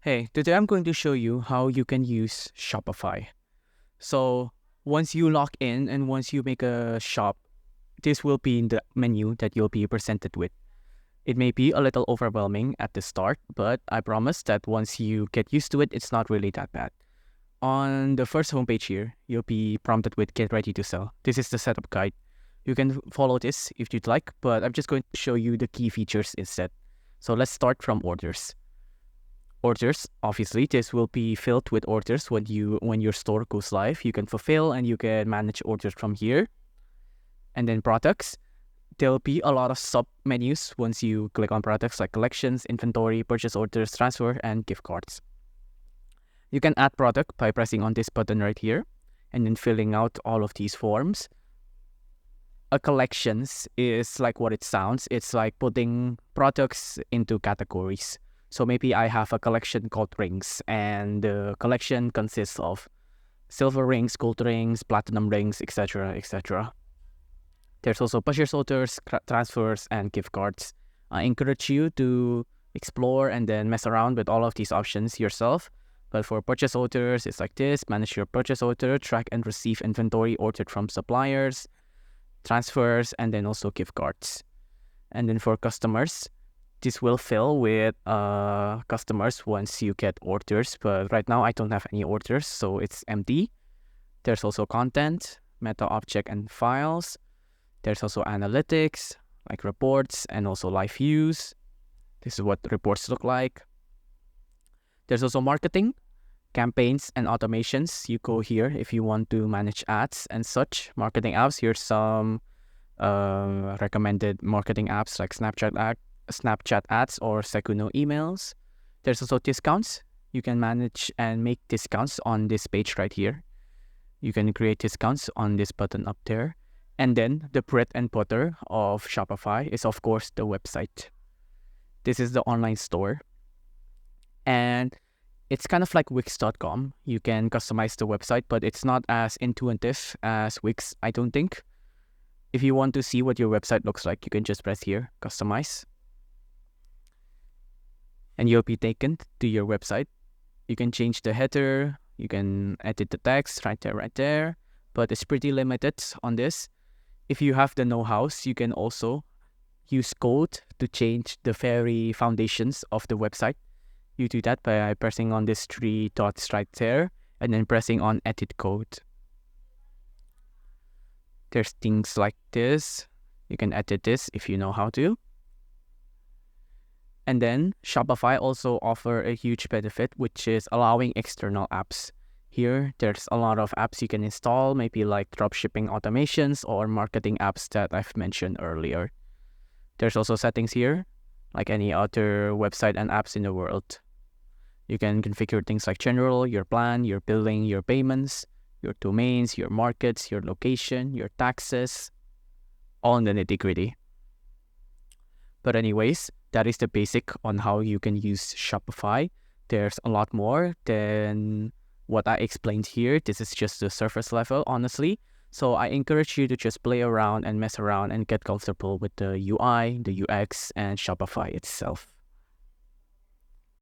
Hey, today I'm going to show you how you can use Shopify. So once you log in and once you make a shop, this will be in the menu that you'll be presented with. It may be a little overwhelming at the start, but I promise that once you get used to it, it's not really that bad. On the first homepage here, you'll be prompted with Get Ready to Sell. This is the setup guide. You can follow this if you'd like, but I'm just going to show you the key features instead. So let's start from orders. Orders, obviously, this will be filled with orders when your store goes live. You can fulfill and you can manage orders from here. And then products, there'll be a lot of sub menus once you click on products like collections, inventory, purchase orders, transfer, and gift cards. You can add product by pressing on this button right here and then filling out all of these forms. A collections is like what it sounds. It's like putting products into categories. So maybe I have a collection called rings, and the collection consists of silver rings, gold rings, platinum rings, etc., etc. There's also purchase orders, transfers, and gift cards. I encourage you to explore and then mess around with all of these options yourself. But for purchase orders, it's like this: manage your purchase order, track and receive inventory ordered from suppliers, transfers, and then also gift cards. And then for customers, this will fill with customers once you get orders, but right now I don't have any orders, so it's empty. There's also content, meta object and files. There's also analytics, like reports, and also live views. This is what the reports look like. There's also marketing, campaigns, and automations. You go here if you want to manage ads and such. Marketing apps, here's some recommended marketing apps like Snapchat ads or Seguno emails. There's also discounts. You can manage and make discounts on this page right here. You can create discounts on this button up there. And then the bread and butter of Shopify is, of course, the website. This is the online store. And it's kind of like Wix.com. You can customize the website, but it's not as intuitive as Wix, I don't think. If you want to see what your website looks like, you can just press here, customize. And you'll be taken to your website. You can change the header, you can edit the text right there, but it's pretty limited on this. If you have the know-hows, you can also use code to change the very foundations of the website. You do that by pressing on these 3 dots right there and then pressing on edit code. There's things like this. You can edit this if you know how to. And then Shopify also offer a huge benefit, which is allowing external apps. Here, there's a lot of apps you can install, maybe like dropshipping automations or marketing apps that I've mentioned earlier. There's also settings here, like any other website and apps in the world. You can configure things like general, your plan, your billing, your payments, your domains, your markets, your location, your taxes, all in the nitty-gritty. But anyways, that is the basic on how you can use Shopify. There's a lot more than what I explained here. This is just the surface level, honestly. So I encourage you to just play around and mess around and get comfortable with the UI, the UX, and Shopify itself.